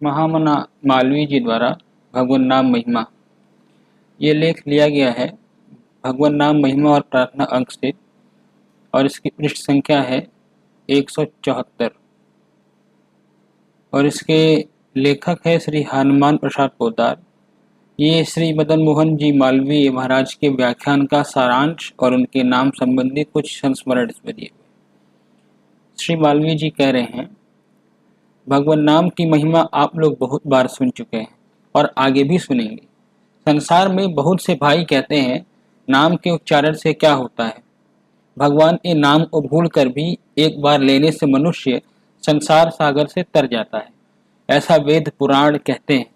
महामना मालवीय जी द्वारा भगवान नाम महिमा, ये लेख लिया गया है भगवान नाम महिमा और प्रार्थना अंक से, और इसकी पृष्ठ संख्या है 174, और इसके लेखक है श्री हनुमान प्रसाद पोद्दार। ये श्री मदन मोहन जी मालवीय महाराज के व्याख्यान का सारांश और उनके नाम संबंधी कुछ संस्मरण इसमें दिए हुए। श्री मालवीय जी कह रहे हैं, भगवान नाम की महिमा आप लोग बहुत बार सुन चुके हैं और आगे भी सुनेंगे। संसार में बहुत से भाई कहते हैं नाम के उच्चारण से क्या होता है। भगवान के नाम को भूल कर भी एक बार लेने से मनुष्य संसार सागर से तर जाता है, ऐसा वेद पुराण कहते हैं।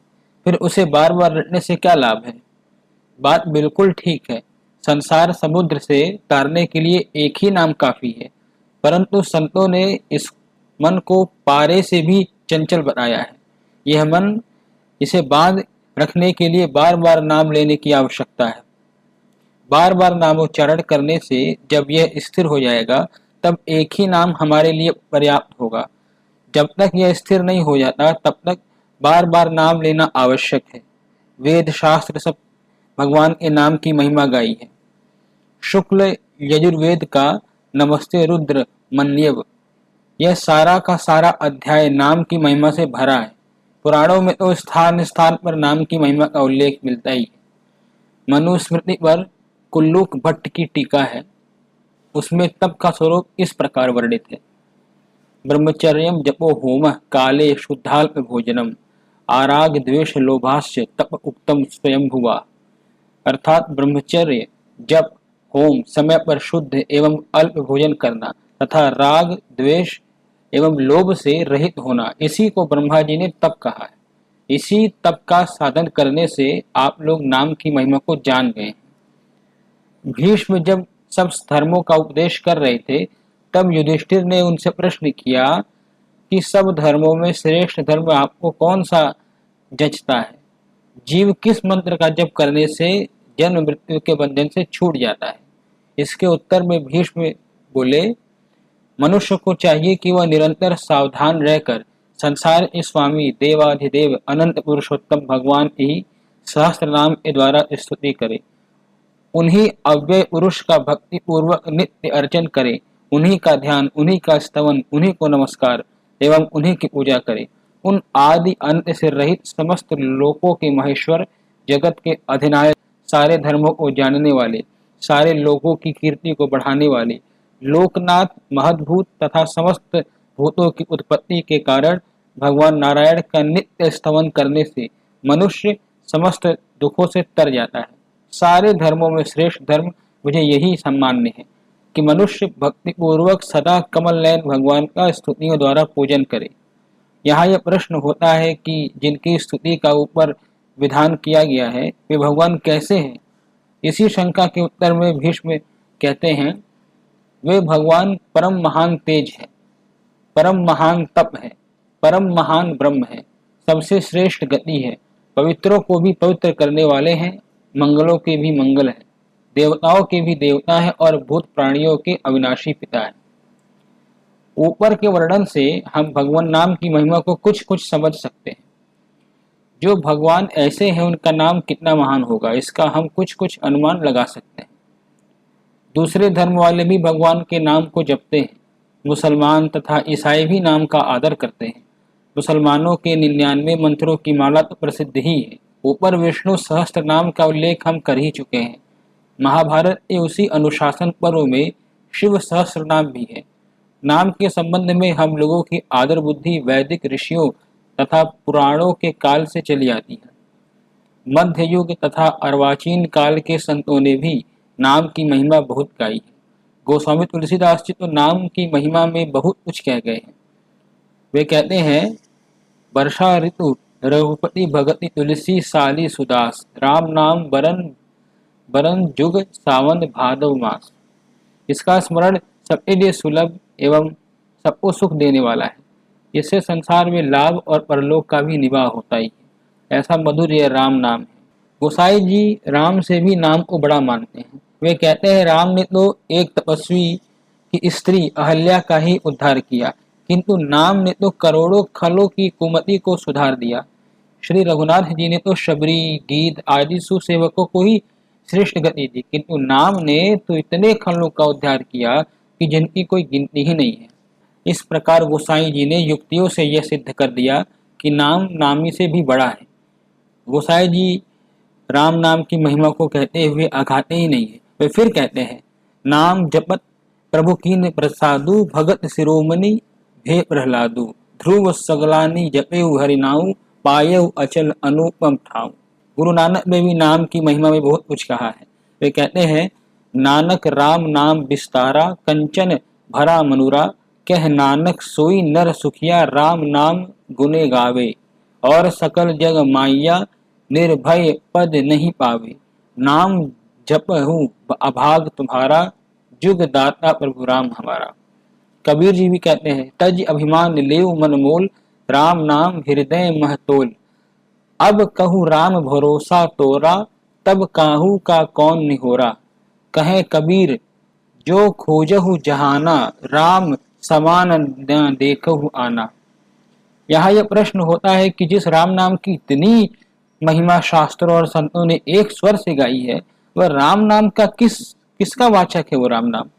फिर उसे बार बार रटने से क्या लाभ है। बात बिल्कुल ठीक है, संसार समुद्र से तारने के लिए एक ही नाम काफी है, परंतु संतों ने इस मन को पारे से भी चंचल बनाया है। यह मन, इसे बांध रखने के लिए बार बार नाम लेने की आवश्यकता है। बार बार नामोच्चारण करने से जब यह स्थिर हो जाएगा तब एक ही नाम हमारे लिए पर्याप्त होगा। जब तक यह स्थिर नहीं हो जाता तब तक बार बार नाम लेना आवश्यक है। वेद शास्त्र सब भगवान के नाम की महिमा गाई है। शुक्ल यजुर्वेद का नमस्ते रुद्र मन्यव, यह सारा का सारा अध्याय नाम की महिमा से भरा है। पुराणों में तो स्थान स्थान पर नाम की महिमा का उल्लेख मिलता ही है। मनुस्मृति पर कुल्लूक भट्ट की टीका है, उसमें तप का स्वरूप इस प्रकार वर्णित है। ब्रह्मचर्यम जपो होम काले शुद्धाल्प भोजनम आराग द्वेष लोभास्य तप उक्तम स्वयंभुवा। अर्थात ब्रह्मचर्य, जप, होम, समय पर शुद्ध एवं अल्प भोजन करना तथा राग, द्वेष एवं लोभ से रहित होना, इसी को ब्रह्मा जी ने तप कहा है। इसी तप का साधन करने से आप लोग नाम की महिमा को जान गए हैं। भीष्म जब सब धर्मों का उपदेश कर रहे थे तब युधिष्ठिर ने उनसे प्रश्न किया कि सब धर्मों में श्रेष्ठ धर्म आपको कौन सा जचता है। जीव किस मंत्र का जप करने से जन्म मृत्यु के बंधन से छूट जाता है। इसके उत्तर में भीष्म बोले, मनुष्य को चाहिए कि वह निरंतर सावधान रहकर संसार के स्वामी देवाधिदेव अनंत पुरुषोत्तम भगवान की सहस्त्र नाम के द्वारा स्तुति करे, उन्हीं अव्यय पुरुष का भक्ति पूर्वक नित्य अर्चन करे, उन्हीं का ध्यान, उन्हीं का स्तवन, उन्हीं को नमस्कार एवं उन्हीं की पूजा करे। उन आदि अंत से रहित समस्त लोकों के महेश्वर, जगत के अधिनायक, सारे धर्मों को जानने वाले, सारे लोगों की कीर्ति को बढ़ाने वाले, लोकनाथ, महद्भूत तथा समस्त भूतों की उत्पत्ति के कारण भगवान नारायण का नित्य स्तवन करने से मनुष्य समस्त दुखों से तर जाता है। सारे धर्मों में श्रेष्ठ धर्म मुझे यही सम्मान्य है कि मनुष्य भक्तिपूर्वक सदा कमल नयन भगवान का स्तुतियों द्वारा पूजन करे। यहाँ यह प्रश्न होता है कि जिनकी स्तुति का ऊपर विधान किया गया है वे भगवान कैसे हैं। इसी शंका के उत्तर में भीष्म कहते हैं, वे भगवान परम महान तेज है, परम महान तप है, परम महान ब्रह्म है, सबसे श्रेष्ठ गति है, पवित्रों को भी पवित्र करने वाले हैं, मंगलों के भी मंगल है, देवताओं के भी देवता है और भूत प्राणियों के अविनाशी पिता है। ऊपर के वर्णन से हम भगवान नाम की महिमा को कुछ कुछ समझ सकते हैं। जो भगवान ऐसे हैं उनका नाम कितना महान होगा, इसका हम कुछ कुछ अनुमान लगा सकते हैं। दूसरे धर्म वाले भी भगवान के नाम को जपते हैं। मुसलमान तथा ईसाई भी नाम का आदर करते हैं। मुसलमानों के 99 मंत्रों की माला तो प्रसिद्ध ही है। ऊपर विष्णु सहस्त्र नाम का उल्लेख हम कर ही चुके हैं। महाभारत के उसी अनुशासन पर्व में शिव सहस्त्र नाम भी है। नाम के संबंध में हम लोगों की आदर बुद्धि वैदिक ऋषियों तथा पुराणों के काल से चली आती है। मध्य युग तथा अर्वाचीन काल के संतों ने भी नाम की महिमा बहुत गाई है। गोस्वामी तुलसीदास जी तो नाम की महिमा में बहुत कुछ कह गए हैं। वे कहते हैं, वर्षा ऋतु रघुपति भगति तुलसी साली सुदास, राम नाम बरन बरन जुग सावन भादव मास। इसका स्मरण सबके लिए सुलभ एवं सबको सुख देने वाला है। इससे संसार में लाभ और परलोक का भी निवाह होता ही है। ऐसा मधुर यह राम नाम है। गोसाई जी राम से भी नाम को बड़ा मानते हैं। वे कहते हैं, राम ने तो एक तपस्वी कि स्त्री अहल्या का ही उद्धार किया, किंतु नाम ने तो करोड़ों खलों की कुमति को सुधार दिया। श्री रघुनाथ जी ने तो शबरी, गीध आदि सुसेवकों को ही श्रेष्ठ गति दी, किंतु नाम ने तो इतने खलों का उद्धार किया कि जिनकी कोई गिनती ही नहीं है। इस प्रकार गोसाई जी ने युक्तियों से यह सिद्ध कर दिया कि नाम नामी से भी बड़ा है। गोसाई जी राम नाम की महिमा को कहते हुए आघाते ही नहीं है। वे फिर कहते हैं, नाम जपत प्रभु कीन प्रसादु, भगत शिरोमणि भे प्रहलादु, ध्रुव सगलानी जपेउ हरिनाऊ, पायउ अचल अनुपम ठाऊ। गुरु नानक ने भी नाम की महिमा में बहुत कुछ कहा है। वे कहते हैं, नानक राम नाम विस्तारा, कंचन भरा मनुरा, कह नानक सोई नर सुखिया, राम नाम गुने गावे, और सकल जग माइया, निर्भय पद नहीं पावे, नाम जपहु अभाग तुम्हारा, जुग दाता प्रभु राम हमारा। कबीर जी भी कहते हैं, तज अभिमान लेव मन मोल, राम नाम हृदय महतोल, अब कहू राम भरोसा तोरा, तब काहू का कौन निहोरा, कहे कबीर जो खोजहु जहाना, राम समान न देखहु आना। यहाँ यह प्रश्न होता है कि जिस राम नाम की इतनी महिमा शास्त्रों और संतों ने एक स्वर से गाई है, वह राम नाम का किसका वाचक है? वो राम नाम,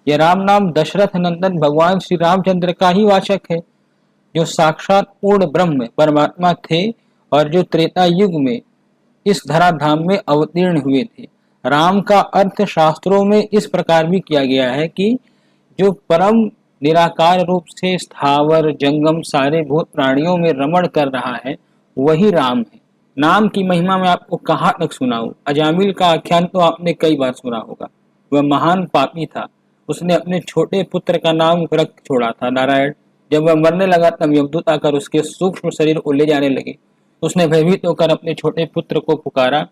यह राम नाम दशरथ नंदन भगवान श्री रामचंद्र का ही वाचक है, जो साक्षात पूर्ण ब्रह्म परमात्मा थे और जो त्रेता युग में इस धराधाम में अवतीर्ण हुए थे। राम का अर्थ शास्त्रों में इस प्रकार भी किया गया है कि जो परम निराकार रूप से स्थावर जंगम सारे भूत प्राणियों में रमण कर रहा है, वही राम है। नाम की महिमा में आपको कहाँ तक सुनाऊं? अजामिल का आख्यान तो आपने कई बार सुना होगा। वह महान पापी था, उसने अपने छोटे पुत्र का नाम रख छोड़ा था नारायण। जब वह मरने लगा तब यमदूत आकर उसके सूक्ष्म शरीर को ले जाने लगे। उसने भयभीत होकर अपने छोटे पुत्र को पुकारा।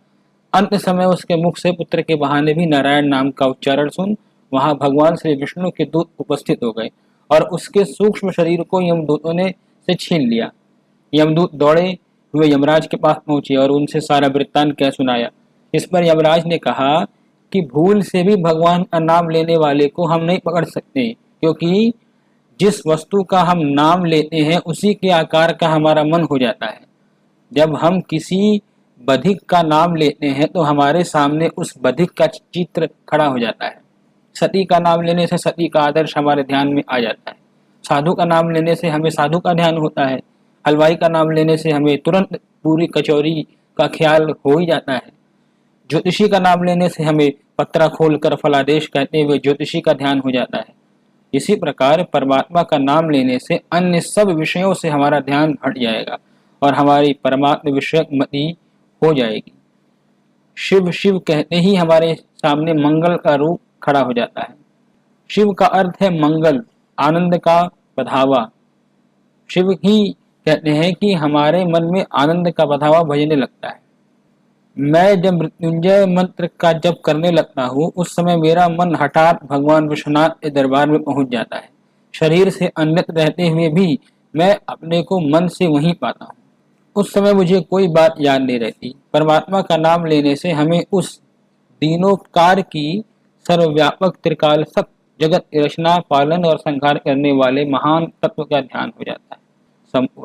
अंत समय उसके मुख से पुत्र के बहाने भी नारायण नाम का उच्चारण सुन वहां भगवान श्री विष्णु के दूत उपस्थित हो गए और उसके सूक्ष्म शरीर को यमदूतों ने से छीन लिया। यमदूत दौड़े हुए यमराज के पास पहुंचे और उनसे सारा वृत्तांत कह सुनाया। इस पर यमराज ने कहा कि भूल से भी भगवान का नाम लेने वाले को हम नहीं पकड़ सकते, क्योंकि जिस वस्तु का हम नाम लेते हैं उसी के आकार का हमारा मन हो जाता है। जब हम किसी बधिक का नाम लेते हैं तो हमारे सामने उस बधिक का चित्र खड़ा हो जाता है। सती का नाम लेने से सती का आदर्श हमारे ध्यान में आ जाता है। साधु का नाम लेने से हमें साधु का ध्यान होता है। हलवाई का नाम लेने से हमें तुरंत पूरी कचौरी का ख्याल हो ही जाता है। ज्योतिषी का नाम लेने से हमें पत्रा खोलकर फलादेश कहते हुए ज्योतिषी का ध्यान हो जाता है। इसी प्रकार परमात्मा का नाम लेने से अन्य सब विषयों से हमारा ध्यान हट जाएगा और हमारी परमात्मा विषयक मति हो जाएगी। शिव शिव कहते ही हमारे सामने मंगल का रूप खड़ा हो जाता है। शिव का अर्थ है मंगल, आनंद का बढ़ावा। शिव ही कहते हैं कि हमारे मन में आनंद का बढ़ावा बजने लगता है। मैं जब मृत्युंजय मंत्र का जप करने लगता हूँ उस समय मेरा मन हठात भगवान विश्वनाथ के दरबार में पहुंच जाता है। शरीर से अन्यत्र रहते हुए भी मैं अपने को मन से वहीं पाता हूँ। उस समय मुझे कोई बात याद नहीं रहती। परमात्मा का नाम लेने से हमें उस दीनोपकार की सर्वव्यापक त्रिकाल सत्य जगत रचना पालन और संहार करने वाले महान तत्व का ध्यान हो जाता है। संपूर्ण।